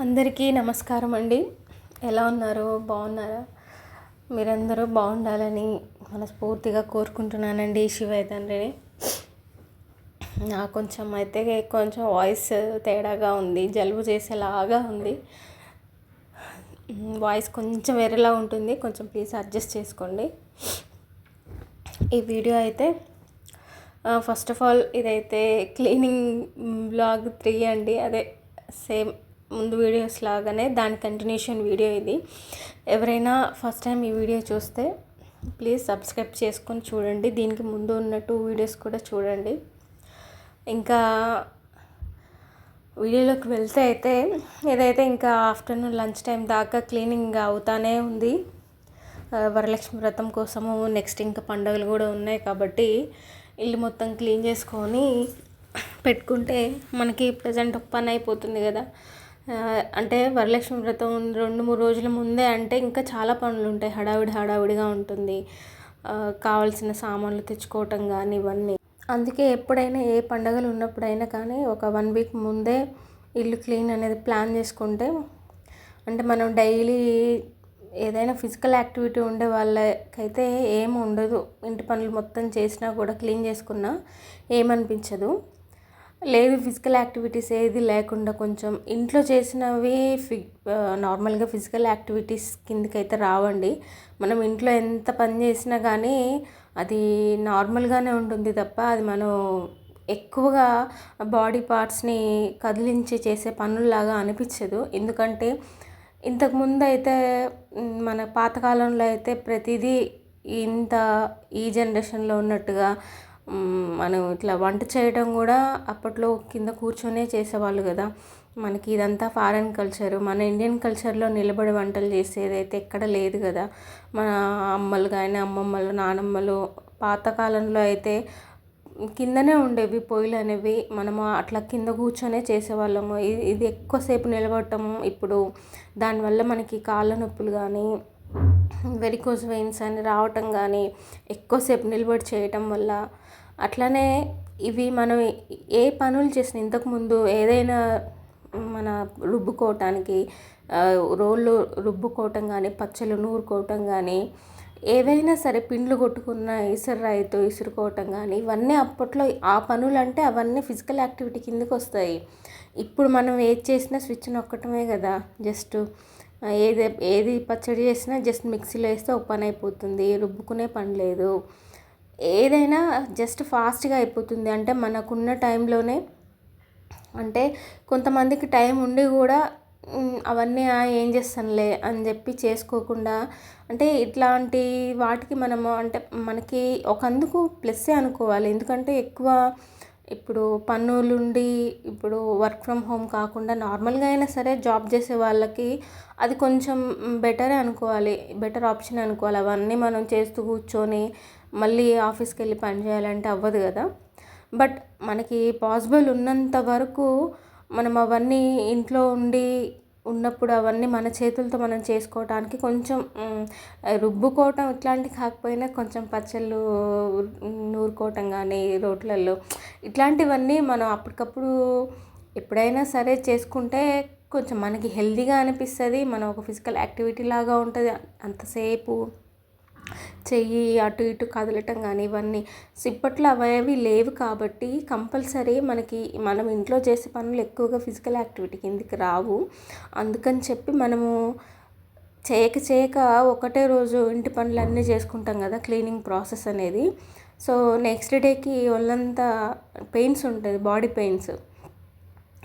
అందరికీ నమస్కారం అండి. ఎలా ఉన్నారు? బాగున్నారా? మీరందరూ బాగుండాలని మనస్ఫూర్తిగా కోరుకుంటున్నానండి శివయ్య తండ్రిని. నాకు కొంచెం వాయిస్ తేడాగా ఉంది, జలుబు చేసేలాగా ఉంది. వాయిస్ కొంచెం వేరేలా ఉంటుంది, కొంచెం ప్లీజ్ అడ్జస్ట్ చేసుకోండి. ఈ వీడియో అయితే ఫస్ట్ ఆఫ్ ఆల్ ఇదైతే క్లీనింగ్ బ్లాగ్ 3 అండి. అదే సేమ్ ముందు వీడియోస్ లాగానే దాని కంటిన్యూషన్ వీడియో ఇది. ఎవరైనా ఫస్ట్ టైం ఈ వీడియో చూస్తే ప్లీజ్ సబ్స్క్రైబ్ చేసుకొని చూడండి. దీనికి ముందు ఉన్న 2 వీడియోస్ కూడా చూడండి. ఇంకా వీడియోలోకి వెళ్తే అయితే ఏదైతే ఇంకా ఆఫ్టర్నూన్ లంచ్ టైం దాకా క్లీనింగ్ అవుతానే ఉంది. వరలక్ష్మి వ్రతం కోసము నెక్స్ట్ ఇంకా పండుగలు కూడా ఉన్నాయి కాబట్టి ఇల్లు మొత్తం క్లీన్ చేసుకొని పెట్టుకుంటే మనకి ప్రజెంట్ ఒక పని అయిపోతుంది కదా. అంటే వరలక్ష్మి వ్రతం 2-3 రోజుల ముందే అంటే ఇంకా చాలా పనులు ఉంటాయి, హడావిడిగా ఉంటుంది. కావాల్సిన సామాన్లు తెచ్చుకోవటం కానీ ఇవన్నీ. అందుకే ఎప్పుడైనా ఏ పండుగలు ఉన్నప్పుడైనా కానీ ఒక 1 వీక్ ముందే ఇల్లు క్లీన్ అనేది ప్లాన్ చేసుకుంటే, అంటే మనం డైలీ ఏదైనా ఫిజికల్ యాక్టివిటీ ఉండే వాళ్ళకైతే ఏమి ఉండదు. ఇంటి పనులు మొత్తం చేసినా కూడా క్లీన్ చేసుకున్నా ఏమనిపించదు. లేదు ఫిజికల్ యాక్టివిటీస్ ఏది లేకుండా కొంచెం ఇంట్లో చేసినవి నార్మల్గా ఫిజికల్ యాక్టివిటీస్ కిందకైతే రావండి. మనం ఇంట్లో ఎంత పని చేసినా కానీ అది నార్మల్గానే ఉంటుంది తప్ప అది మనం ఎక్కువగా బాడీ పార్ట్స్ని కదిలించి చేసే పనుల్లాగా అనిపించదు. ఎందుకంటే ఇంతకుముందు అయితే మన పాతకాలంలో అయితే ప్రతిదీ ఈ జనరేషన్లో ఉన్నట్టుగా మనం ఇట్లా వంట చేయడం కూడా అప్పట్లో కింద కూర్చొనే చేసేవాళ్ళు కదా. మనకి ఇదంతా ఫారెన్ కల్చర్, మన ఇండియన్ కల్చర్లో నిలబడి వంటలు చేసేది అయితే ఎక్కడ లేదు కదా. మన అమ్మలు కానీ అమ్మమ్మలు నానమ్మలు పాతకాలంలో అయితే కిందనే ఉండేవి పొయ్యిలు అనేవి. మనము అట్లా కింద కూర్చొనే చేసేవాళ్ళము. ఇది ఎక్కువసేపు నిలబడటము ఇప్పుడు దానివల్ల మనకి కాళ్ళ నొప్పులు కానీ వెరికోస్ వెయిన్స్ అని రావటం కానీ ఎక్కువసేపు నిలబడి చేయటం వల్ల. అట్లనే ఇవి మనం ఏ పనులు చేసిన ఇంతకుముందు ఏదైనా మన రుబ్బుకోవటానికి రోళ్ళు రుబ్బుకోవటం కానీ పచ్చళ్ళు నూరుకోవటం కానీ ఏవైనా సరే పిండ్లు కొట్టుకున్న ఇసురాయితో ఇసురుకోవటం కానీ ఇవన్నీ అప్పట్లో ఆ పనులు అంటే అవన్నీ ఫిజికల్ యాక్టివిటీ కిందకి వస్తాయి. ఇప్పుడు మనం ఏది చేసినా స్విచ్ నొక్కటమే కదా. జస్ట్ ఏది పచ్చడి చేసినా జస్ట్ మిక్సీలో వేస్తే ఒక పని అయిపోతుంది, రుబ్బుకునే పని లేదు. ఏదైనా జస్ట్ ఫాస్ట్గా అయిపోతుంది. అంటే మనకున్న టైంలోనే, అంటే కొంతమందికి టైం ఉండి కూడా అవన్నీ ఏం చేస్తానులే అని చెప్పి చేసుకోకుండా, అంటే ఇట్లాంటి వాటికి మనము అంటే మనకి ఒకందుకు ప్లస్సే అనుకోవాలి. ఎందుకంటే ఎక్కువ ఇప్పుడు పన్నులుండి ఇప్పుడు వర్క్ ఫ్రమ్ హోమ్ కాకుండా నార్మల్గా అయినా సరే జాబ్ చేసే వాళ్ళకి అది కొంచెం బెటరే అనుకోవాలి, బెటర్ ఆప్షన్ అనుకోవాలి. అవన్నీ మనం చేస్తూ కూర్చొని మళ్ళీ ఆఫీస్కి వెళ్ళి పని చేయాలంటే అవ్వదు కదా. బట్ మనకి పాసిబుల్ ఉన్నంత వరకు మనం అవన్నీ ఇంట్లో ఉన్నప్పుడు అవన్నీ మన చేతులతో మనం చేసుకోవటానికి కొంచెం రుబ్బుకోవటం ఇట్లాంటివి కాకపోయినా కొంచెం పచ్చళ్ళు నూరుకోవటం కానీ రోట్లలో ఇట్లాంటివన్నీ మనం అప్పటికప్పుడు ఎప్పుడైనా సరే చేసుకుంటే కొంచెం మనకి హెల్తీగా అనిపిస్తుంది. మనం ఒక ఫిజికల్ యాక్టివిటీ లాగా ఉంటుంది. అంతసేపు చెయ్యి అటు ఇటు కదలటం కానీ ఇవన్నీ ఇప్పట్లో అవేవి లేవు కాబట్టి కంపల్సరీ మనం ఇంట్లో చేసే పనులు ఎక్కువగా ఫిజికల్ యాక్టివిటీ కిందికి రావు. అందుకని చెప్పి మనము చేయక ఒకటే రోజు ఇంటి పనులన్నీ చేసుకుంటాం కదా, క్లీనింగ్ ప్రాసెస్ అనేది. సో నెక్స్ట్ డేకి ఒళ్ళంతా పెయిన్స్ ఉంటుంది, బాడీ పెయిన్స్.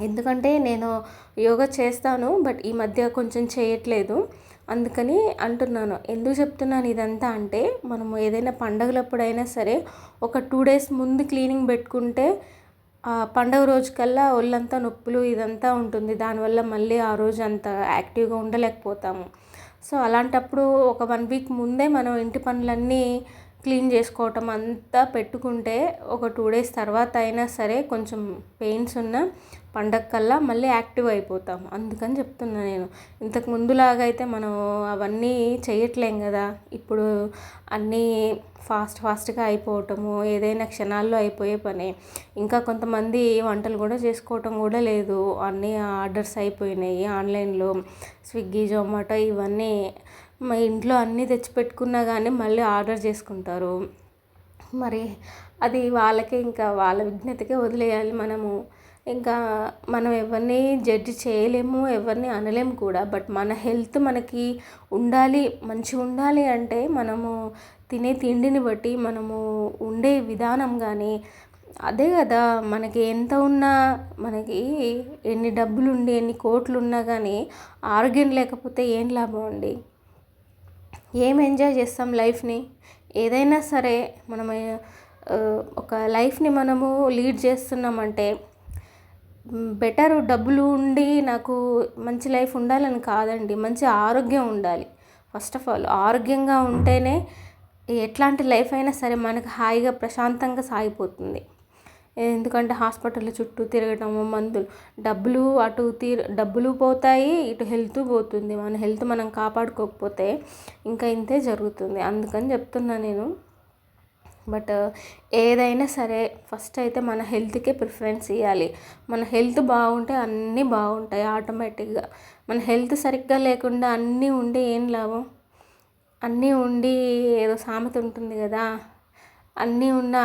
ఎందుకంటే నేను యోగా చేస్తాను బట్ ఈ మధ్య కొంచెం చేయట్లేదు. అందుకని అంటున్నాను. ఎందుకు చెప్తున్నాను ఇదంతా అంటే, మనము ఏదైనా పండగలప్పుడైనా సరే ఒక 2 డేస్ ముందు క్లీనింగ్ పెట్టుకుంటే పండగ రోజుకల్లా ఒళ్ళంతా నొప్పులు ఇదంతా ఉంటుంది. దానివల్ల మళ్ళీ ఆ రోజు అంత యాక్టివ్గా ఉండలేకపోతాము. సో అలాంటప్పుడు ఒక 1 వీక్ ముందే మనం ఇంటి పనులన్నీ క్లీన్ చేసుకోవటం అంతా పెట్టుకుంటే ఒక 2 డేస్ తర్వాత అయినా సరే కొంచెం పెయిన్స్ ఉన్న పండగ కల్లా మళ్ళీ యాక్టివ్ అయిపోతాం. అందుకని చెప్తున్నా నేను. ఇంతకు ముందులాగా అయితే మనం అవన్నీ చేయట్లేం కదా. ఇప్పుడు అన్నీ ఫాస్ట్గా అయిపోవటము, ఏదైనా క్షణాల్లో అయిపోయే పని. ఇంకా కొంతమంది వంటలు కూడా చేసుకోవటం కూడా లేదు, అన్నీ ఆర్డర్స్ అయిపోయినాయి ఆన్లైన్లో. స్విగ్గీ, జొమాటో ఇవన్నీ మా ఇంట్లో అన్నీ తెచ్చిపెట్టుకున్నా కానీ మళ్ళీ ఆర్డర్ చేసుకుంటారు. మరి అది వాళ్ళకే, ఇంకా వాళ్ళ విజ్ఞతకే వదిలేయాలి మనము. ఇంకా మనం ఎవరిని జడ్జి చేయలేము, ఎవరిని అనలేము కూడా. బట్ మన హెల్త్ మనకి ఉండాలి, మంచిగా ఉండాలి అంటే మనము తినే తిండిని బట్టి, మనము ఉండే విధానం కానీ అదే కదా. మనకి ఎంత ఉన్నా, మనకి ఎన్ని డబ్బులు ఉండి ఎన్ని కోట్లు ఉన్నా కానీ ఆరోగ్యం లేకపోతే ఏం లాభం అండి? ఏం ఎంజాయ్ చేస్తాం లైఫ్ని? ఏదైనా సరే మనం ఒక లైఫ్ని మనము లీడ్ చేస్తున్నామంటే బెటర్ డబ్బులు ఉండి నాకు మంచి లైఫ్ ఉండాలని కాదండి, మంచి ఆరోగ్యం ఉండాలి. ఫస్ట్ ఆఫ్ ఆల్ ఆరోగ్యంగా ఉంటేనే ఎట్లాంటి లైఫ్ అయినా సరే మనకు హాయిగా ప్రశాంతంగా సాగిపోతుంది. ఎందుకంటే హాస్పిటల్ చుట్టూ తిరగటము, మందులు, డబ్బులు పోతాయి, ఇటు హెల్త్ పోతుంది. మన హెల్త్ మనం కాపాడుకోకపోతే ఇంకా ఇంతే జరుగుతుంది. అందుకని చెప్తున్నా నేను. బట్ ఏదైనా సరే ఫస్ట్ అయితే మన హెల్త్కే ప్రిఫరెన్స్ ఇవ్వాలి. మన హెల్త్ బాగుంటే అన్నీ బాగుంటాయి ఆటోమేటిక్గా. మన హెల్త్ సరిగ్గా లేకుండా అన్నీ ఉండి ఏం లాభం? అన్నీ ఉండి ఏదో సామెత ఉంటుంది కదా, అన్నీ ఉన్న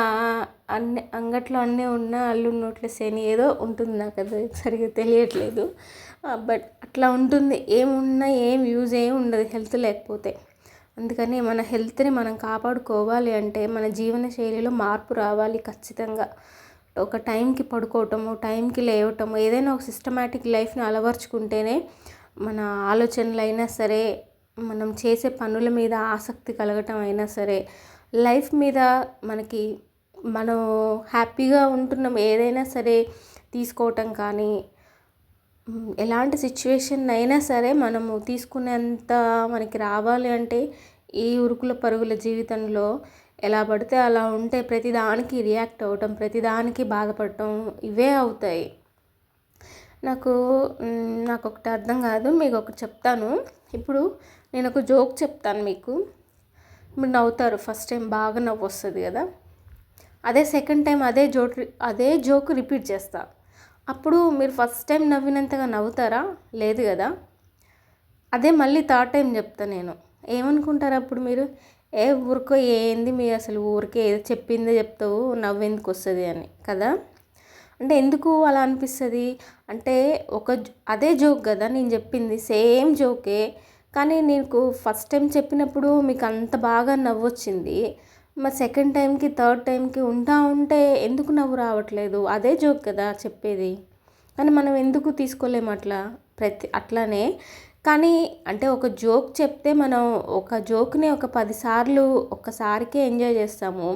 అంగట్లో అన్నీ ఉన్న అల్లు నోట్ల శని ఏదో ఉంటుంది, నాకు అది సరిగ్గా తెలియట్లేదు. బట్ అట్లా ఉంటుంది. ఏమున్నా ఏం యూజ్ ఏమి ఉండదు హెల్త్ లేకపోతే. అందుకని మన హెల్త్ని మనం కాపాడుకోవాలి అంటే మన జీవన శైలిలో మార్పు రావాలి ఖచ్చితంగా. ఒక టైంకి పడుకోవటము, టైంకి లేవటము, ఏదైనా ఒక సిస్టమాటిక్ లైఫ్ని అలవర్చుకుంటేనే మన ఆలోచనలు అయినా సరే, మనం చేసే పనుల మీద ఆసక్తి కలగటం అయినా సరే, లైఫ్ మీద మనకి మనం హ్యాపీగా ఉంటున్నాం ఏదైనా సరే తీసుకోవటం కానీ, ఎలాంటి సిచ్యువేషన్ అయినా సరే మనము తీసుకునేంత మనకి రావాలి అంటే ఈ ఉరుకుల పరుగుల జీవితంలో ఎలా పడితే అలా ఉంటే ప్రతిదానికి రియాక్ట్ అవ్వటం, ప్రతిదానికి బాధపడటం ఇవే అవుతాయి. నాకు ఒకటి అర్థం కాదు, మీకు ఒకటి చెప్తాను. ఇప్పుడు నేను ఒక జోక్ చెప్తాను మీకు, మీరు నవ్వుతారు. ఫస్ట్ టైం బాగా నవ్వు వస్తుంది కదా, అదే సెకండ్ టైం అదే జోక్ రిపీట్ చేస్తా. అప్పుడు మీరు ఫస్ట్ టైం నవ్వినంతగా నవ్వుతారా? లేదు కదా. అదే మళ్ళీ థర్డ్ టైం చెప్తా నేను. ఏమనుకుంటారు అప్పుడు మీరు? ఊరికో ఏంది మీరు అసలు ఊరికే ఏదో చెప్పిందే చెప్తావు, నవ్వెందుకు వస్తుంది అని కదా. అంటే ఎందుకు అలా అనిపిస్తుంది అంటే అదే జోక్ కదా నేను చెప్పింది, సేమ్ జోకే. కానీ నీకు ఫస్ట్ టైం చెప్పినప్పుడు మీకు అంత బాగా నవ్వు వచ్చింది, మరి సెకండ్ టైంకి థర్డ్ టైంకి ఉంటే ఎందుకు నవ్వు రావట్లేదు? అదే జోక్ కదా చెప్పేది. కానీ మనం ఎందుకు తీసుకోలేము అట్లానే. కానీ అంటే ఒక జోక్ చెప్తే మనం ఒక జోక్ని ఒక 10 సార్లు ఒక్కసారికే ఎంజాయ్ చేస్తాము.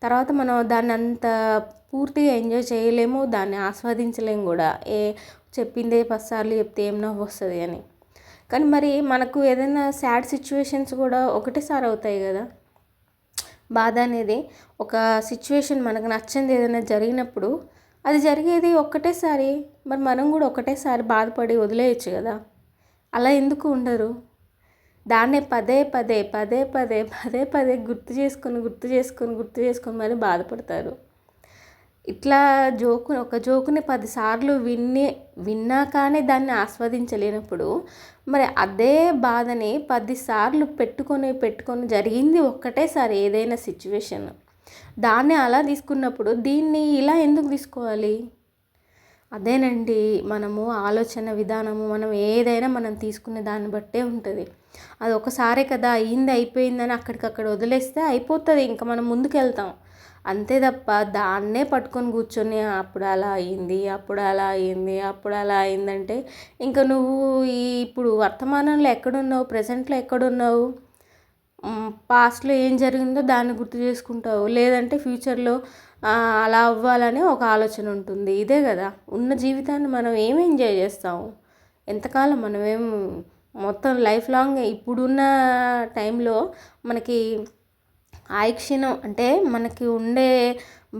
తర్వాత మనం దాన్ని అంత పూర్తిగా ఎంజాయ్ చేయలేము, దాన్ని ఆస్వాదించలేము కూడా. చెప్పిందే 10 సార్లు చెప్తే ఏం నవ్వు వస్తుంది అని. కానీ మరి మనకు ఏదైనా సాడ్ సిచ్యువేషన్స్ కూడా ఒకటేసారి అవుతాయి కదా. బాధ అనేది ఒక సిచ్యువేషన్ మనకు నచ్చంది ఏదైనా జరిగినప్పుడు అది జరిగేది ఒక్కటేసారి. మరి మనం కూడా ఒకటేసారి బాధపడి వదిలేయచ్చు కదా. అలా ఎందుకు ఉండరు? దాన్నే పదే పదే గుర్తు చేసుకొని మరి బాధపడతారు. ఇట్లా ఒక జోకుని 10 సార్లు విన్నా కానీ దాన్ని ఆస్వాదించలేనప్పుడు మరి అదే బాధని 10 సార్లు పెట్టుకొని జరిగింది ఒక్కటేసారి ఏదైనా సిచ్యువేషన్, దాన్ని అలా తీసుకున్నప్పుడు దీన్ని ఇలా ఎందుకు తీసుకోవాలి? అదేనండి మనము ఆలోచన విధానము, మనం ఏదైనా మనం తీసుకునే దాన్ని బట్టే ఉంటుంది. అది ఒకసారే కదా అయిపోయిందని అక్కడికక్కడ వదిలేస్తే అయిపోతుంది, ఇంకా మనం ముందుకు వెళ్తాం అంతే తప్ప దాన్నే పట్టుకొని కూర్చొని అప్పుడు అలా అయిందంటే ఇంకా నువ్వు ఇప్పుడు వర్తమానంలో ఎక్కడున్నావు, ప్రజెంట్లో ఎక్కడున్నావు? పాస్ట్లో ఏం జరిగిందో దాన్ని గుర్తు చేసుకుంటావు, లేదంటే ఫ్యూచర్లో అలా అవ్వాలనే ఒక ఆలోచన ఉంటుంది. ఇదే కదా ఉన్న జీవితాన్ని మనం ఏం ఎంజాయ్ చేస్తాము? ఎంతకాలం మనమేం మొత్తం లైఫ్ లాంగ్ ఇప్పుడున్న టైంలో మనకి ఆయుక్షీణం అంటే మనకి ఉండే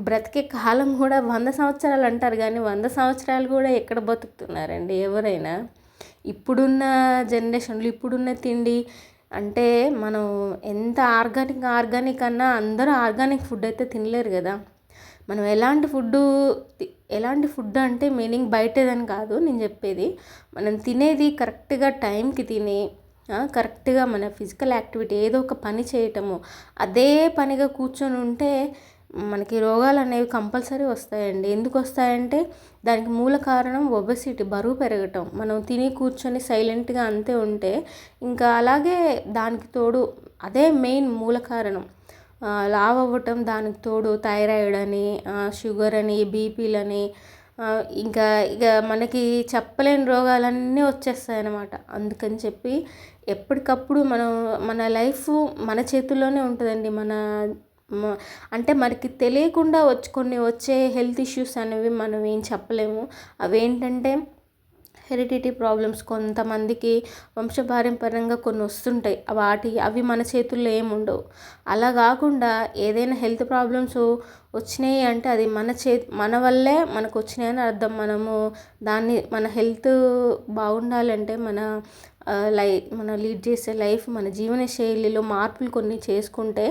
బ్రతికే కాలం కూడా 100 సంవత్సరాలు అంటారు, కానీ 100 సంవత్సరాలు కూడా ఎక్కడ బతుకుతున్నారండి ఎవరైనా? ఇప్పుడున్న జనరేషన్లో ఇప్పుడున్న తిండి అంటే మనం ఎంత ఆర్గానిక్ అన్నా అందరూ ఆర్గానిక్ ఫుడ్ అయితే తినలేరు కదా. మనం ఎలాంటి ఫుడ్ అంటే మీనింగ్ బయటేదని కాదు నేను చెప్పేది, మనం తినేది కరెక్ట్గా టైంకి తిని కరెక్ట్గా మన ఫిజికల్ యాక్టివిటీ ఏదో ఒక పని చేయటము, అదే పనిగా కూర్చొని ఉంటే మనకి రోగాలు అనేవి కంపల్సరీ వస్తాయండి. ఎందుకు వస్తాయంటే దానికి మూల కారణం ఒబెసిటీ, బరువు పెరగటం. మనం తిని కూర్చొని సైలెంట్గా అంతే ఉంటే ఇంకా అలాగే దానికి తోడు అదే మెయిన్ మూల కారణం లావు అవ్వటం. దానికి తోడు థైరాయిడ్ అని, షుగర్ అని, బీపీలని, ఇంకా ఇక మనకి చెప్పలేని రోగాలన్నీ వచ్చేస్తాయి అన్నమాట. అందుకని చెప్పి ఎప్పటికప్పుడు మన లైఫ్ మన చేతుల్లోనే ఉంటుందండి. అంటే మనకి తెలియకుండా కొన్ని వచ్చే హెల్త్ ఇష్యూస్ అనేవి మనం ఏం చెప్పలేము. అవేంటంటే హెరిడిటీ ప్రాబ్లమ్స్, కొంతమందికి వంశపారంపర్యంగా కొన్ని వస్తుంటాయి, అవి మన చేతుల్లో ఏముండవు. అలా కాకుండా ఏదైనా హెల్త్ ప్రాబ్లమ్స్ వచ్చినాయి అంటే అది మన వల్లే మనకు వచ్చినాయని అర్థం. మన హెల్త్ బాగుండాలంటే మన లీడ్ చేసే లైఫ్, మన జీవన శైలిలో మార్పులు కొన్ని చేసుకుంటే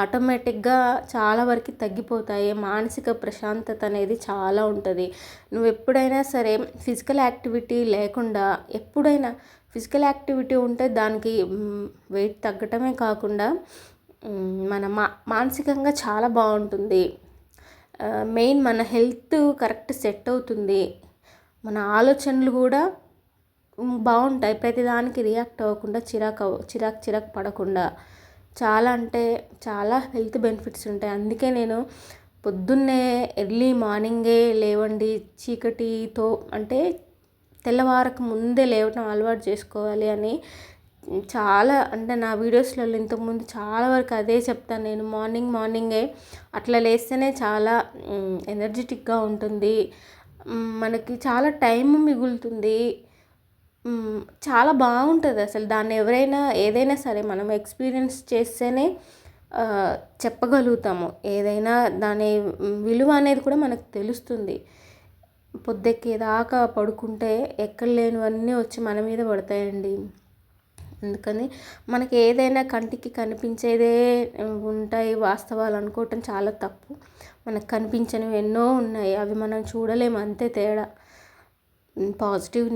ఆటోమేటిక్గా చాలా వరకు తగ్గిపోతాయి. మానసిక ప్రశాంతత అనేది చాలా ఉంటుంది. నువ్వు ఎప్పుడైనా సరే ఫిజికల్ యాక్టివిటీ లేకుండా, ఎప్పుడైనా ఫిజికల్ యాక్టివిటీ ఉంటే దానికి వెయిట్ తగ్గటమే కాకుండా మన మానసికంగా చాలా బాగుంటుంది. మెయిన్ మన హెల్త్ కరెక్ట్ సెట్ అవుతుంది. మన ఆలోచనలు కూడా బాగుంటాయి. ప్రతిదానికి రియాక్ట్ అవ్వకుండా చిరాకు పడకుండా చాలా అంటే చాలా హెల్త్ బెనిఫిట్స్ ఉంటాయి. అందుకే నేను పొద్దున్నే ఎర్లీ మార్నింగే లేవండి, చీకటితో అంటే తెల్లవారకు ముందే లేవటం అలవాటు చేసుకోవాలి అని చాలా అంటే నా వీడియోస్లలో ఇంతకుముందు చాలా వరకు అదే చెప్తాను నేను. మార్నింగే అట్లా లేస్తేనే చాలా ఎనర్జెటిక్గా ఉంటుంది, మనకి చాలా టైం మిగులుతుంది, చాలా బాగుంటుంది అసలు. దాన్ని ఎవరైనా ఏదైనా సరే మనం ఎక్స్పీరియన్స్ చేస్తేనే చెప్పగలుగుతాము. ఏదైనా దాని విలువ అనేది కూడా మనకు తెలుస్తుంది. పొద్దెక్కేదాకా పడుకుంటే ఎక్కడ లేనివన్నీ వచ్చి మన మీద పడతాయండి. అందుకని మనకి ఏదైనా కంటికి కనిపించేదే ఉంటాయి వాస్తవాలు అనుకోవటం చాలా తప్పు. మనకు కనిపించనివి ఎన్నో ఉన్నాయి, అవి మనం చూడలేము, అంతే తేడా. పాజిటివ్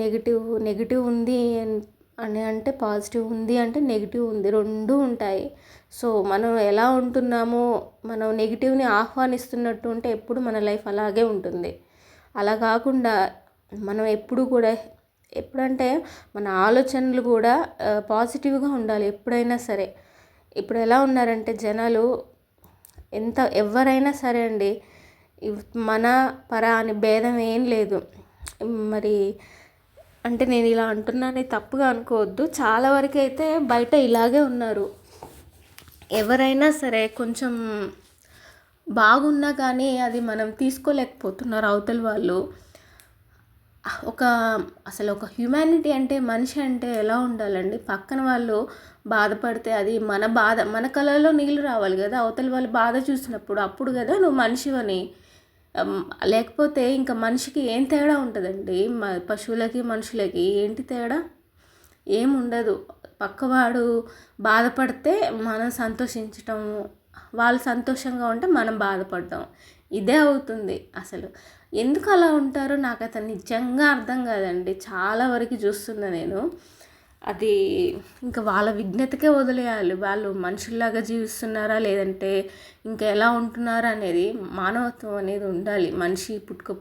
నెగిటివ్ ఉంది అని అంటే పాజిటివ్ ఉంది అంటే నెగిటివ్ ఉంది, రెండూ ఉంటాయి. సో మనం ఎలా ఉంటున్నామో, మనం నెగిటివ్ని ఆహ్వానిస్తున్నట్టు ఉంటే ఎప్పుడు మన లైఫ్ అలాగే ఉంటుంది. అలా కాకుండా మనం ఎప్పుడంటే మన ఆలోచనలు కూడా పాజిటివ్గా ఉండాలి ఎప్పుడైనా సరే. ఇప్పుడు ఎలా ఉన్నారంటే జనాలు, ఎవరైనా సరే అండి, మన అని భేదం ఏం లేదు. మరి అంటే నేను ఇలా అంటున్నానే తప్పుగా అనుకోవద్దు, చాలా వరకు అయితే బయట ఇలాగే ఉన్నారు. ఎవరైనా సరే కొంచెం బాగున్నా కానీ అది మనం తీసుకోలేకపోతున్నారు అవతల వాళ్ళు. అసలు ఒక హ్యుమానిటీ అంటే, మనిషి అంటే ఎలా ఉండాలండి? పక్కన వాళ్ళు బాధపడితే అది మన కళ్ళలో నీళ్ళు రావాలి కదా అవతల వాళ్ళు బాధ చూసినప్పుడు, అప్పుడు కదా నువ్వు మనిషివని. లేకపోతే ఇంకా మనిషికి ఏం తేడా ఉంటుందండి? పశువులకి మనుషులకి ఏంటి తేడా? ఏముండదు. పక్కవాడు బాధపడితే మనం సంతోషించటం, వాళ్ళు సంతోషంగా ఉంటే మనం బాధపడటం, ఇదే అవుతుంది. అసలు ఎందుకు అలా ఉంటారో నాకు అతను నిజంగా అర్థం కాదండి. చాలా వరకు చూస్తున్నా నేను. అది ఇంకా వాళ్ళ విజ్ఞతకే వదిలేయాలి. వాళ్ళు మనుషుల్లాగా జీవిస్తున్నారా లేదంటే ఇంకా ఎలా ఉంటున్నారా అనేది, మానవత్వం అనేది ఉండాలి మనిషి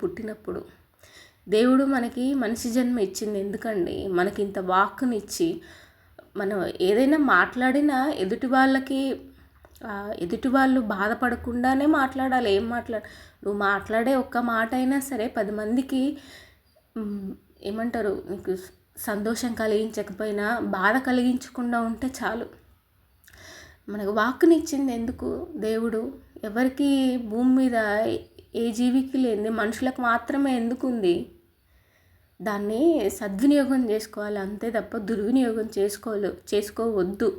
పుట్టినప్పుడు. దేవుడు మనకి మనిషి జన్మ ఇచ్చింది ఎందుకండి? మనకి ఇంత వాక్కునిచ్చి మనం ఏదైనా మాట్లాడినా ఎదుటి వాళ్ళు బాధపడకుండానే మాట్లాడాలి. నువ్వు మాట్లాడే ఒక్క మాట అయినా సరే 10 మందికి ఏమంటారు, నీకు సంతోషం కలిగించకపోయినా బాధ కలిగించకుండా ఉంటే చాలు. మనకు వాక్కునిచ్చింది ఎందుకు దేవుడు? ఎవరికి భూమి మీద ఏ జీవికి లేనిది మనుషులకు మాత్రమే ఎందుకుంది? దాన్ని సద్వినియోగం చేసుకోవాలి అంతే తప్ప దుర్వినియోగం చేసుకోవద్దు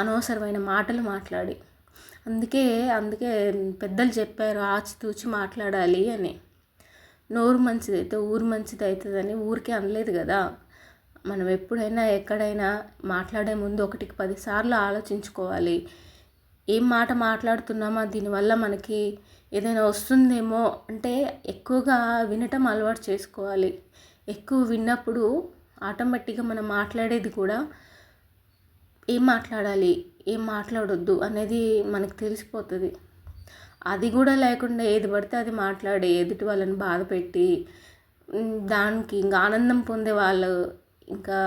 అనవసరమైన మాటలు మాట్లాడి. అందుకే అందుకే పెద్దలు చెప్పారు ఆచితూచి మాట్లాడాలి అని. నోరు మంచిదైతే ఊరు మంచిది అవుతుందని ఊరికే అనలేదు కదా. మనం ఎప్పుడైనా ఎక్కడైనా మాట్లాడే ముందు 1కి 10 సార్లు ఆలోచించుకోవాలి. ఏం మాట మాట్లాడుతున్నామా, దీనివల్ల మనకి ఏదైనా వస్తుందేమో అంటే ఎక్కువగా వినటం అలవాటు చేసుకోవాలి. ఎక్కువ విన్నప్పుడు ఆటోమేటిక్గా మనం మాట్లాడేది కూడా ఏం మాట్లాడాలి ఏం మాట్లాడొద్దు అనేది మనకు తెలిసిపోతుంది. అది కూడా లేకుండా ఏది పడితే అది మాట్లాడి ఎదుటి వాళ్ళని బాధ పెట్టి దానికి ఇంకా ఆనందం పొందే వాళ్ళు ఇంకా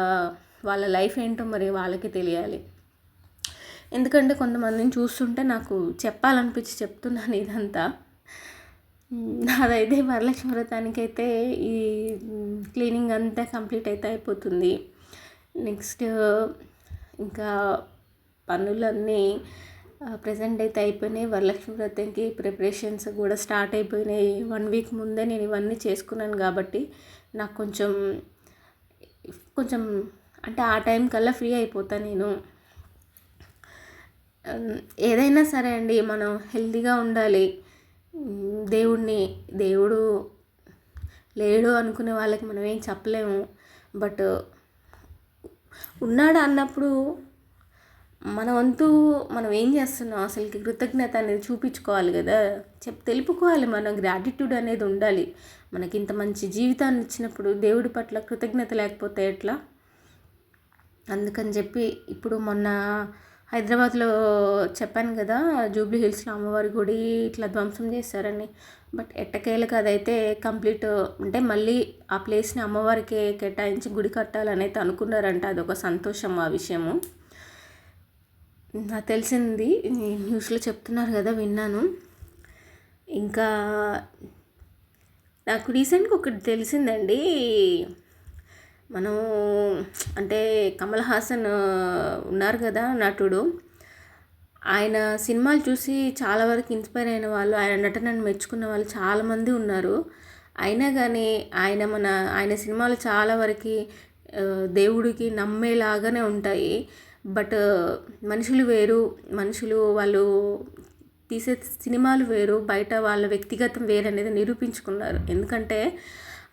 వాళ్ళ లైఫ్ ఏంటో మరి వాళ్ళకి తెలియాలి. ఎందుకంటే కొంతమందిని చూస్తుంటే నాకు చెప్పాలనిపించి చెప్తున్నాను ఇదంతా. నాదైతే వరలక్ష్మి వ్రతానికైతే ఈ క్లీనింగ్ అంతా కంప్లీట్ అయితే అయిపోతుంది. నెక్స్ట్ ఇంకా పనులన్నీ ప్రజెంట్ అయితే అయిపోయినాయి. వరలక్ష్మి వ్రతంకి ప్రిపరేషన్స్ కూడా స్టార్ట్ అయిపోయినాయి. 1 వీక్ ముందే నేను ఇవన్నీ చేసుకున్నాను కాబట్టి నాకు కొంచెం కొంచెం అంటే ఆ టైం కల్లా ఫ్రీ అయిపోతాను నేను. ఏదైనా సరే అండి, మనం హెల్తీగా ఉండాలి. దేవుడు లేడు అనుకునే వాళ్ళకి మనం ఏం చెప్పలేము. బట్ ఉన్నాడు అన్నప్పుడు మన వంతు మనం ఏం చేస్తున్నాం అసలుకి కృతజ్ఞత అనేది చూపించుకోవాలి కదా. తెలుపుకోవాలి. మన గ్రాటిట్యూడ్ అనేది ఉండాలి. మనకి ఇంత మంచి జీవితాన్ని ఇచ్చినప్పుడు దేవుడి పట్ల కృతజ్ఞత లేకపోతే ఎట్లా. అందుకని చెప్పి ఇప్పుడు మొన్న హైదరాబాద్లో చెప్పాను కదా, జూబ్లీ హిల్స్లో అమ్మవారి గుడి ఇట్లా ధ్వంసం చేశారని. బట్ ఎట్టకేలకు అదైతే కంప్లీట్ అంటే మళ్ళీ ఆ ప్లేస్ని అమ్మవారికి కేటాయించి గుడి కట్టాలని అయితే అనుకున్నారంట. అదొక సంతోషం ఆ విషయము. నాకు తెలిసింది, న్యూస్లో చెప్తున్నారు కదా, విన్నాను. ఇంకా నాకు రీసెంట్గా ఒకటి తెలిసిందండి. మనం అంటే కమల్ హాసన్ ఉన్నారు కదా నటుడు, ఆయన సినిమాలు చూసి చాలా వరకు ఇన్స్పైర్ అయిన వాళ్ళు, ఆయన నటనను మెచ్చుకున్న వాళ్ళు చాలామంది ఉన్నారు. అయినా కానీ ఆయన సినిమాలు చాలా వరకు దేవుడికి నమ్మేలాగానే ఉంటాయి. బట్ మనుషులు వేరు, వాళ్ళు తీసే సినిమాలు వేరు, బయట వాళ్ళ వ్యక్తిగతం వేరు అనేది నిరూపించుకున్నారు. ఎందుకంటే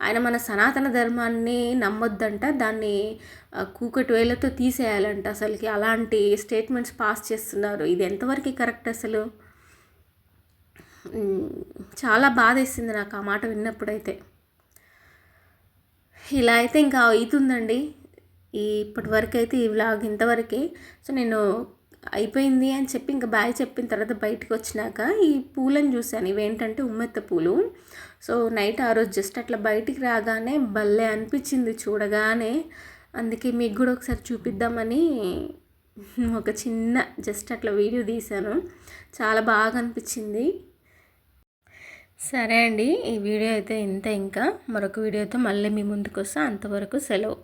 ఆయన మన సనాతన ధర్మాన్ని నమ్మొద్దంట, దాన్ని కూకటి వేలతో తీసేయాలంట. అసలుకి అలాంటి స్టేట్మెంట్స్ పాస్ చేస్తున్నారు. ఇది ఎంతవరకు కరెక్ట్ అసలు? చాలా బాధేసింది నాకు ఆ మాట విన్నప్పుడైతే. ఇలా అయితే ఇంకా అవుతుందండి. ఇప్పటి వరకు అయితే ఈ వ్లాగ్ ఇంతవరకే. సో నేను అయిపోయింది అని చెప్పి ఇంకా బాయ్ చెప్పిన తర్వాత బయటకు వచ్చినాక ఈ పూలను చూశాను. ఇవేంటంటే ఉమ్మెత్త పూలు. సో నైట్ ఆ రోజు జస్ట్ అట్లా బయటికి రాగానే భలే అనిపించింది చూడగానే. అందుకే మీకు కూడా ఒకసారి చూపిద్దామని ఒక చిన్న జస్ట్ అట్లా వీడియో తీశాను. చాలా బాగా అనిపించింది. సరే అండి, ఈ వీడియో అయితే ఇంత. ఇంకా మరొక వీడియోతో మళ్ళీ మీ ముందుకు వస్తా. అంతవరకు సెలవు.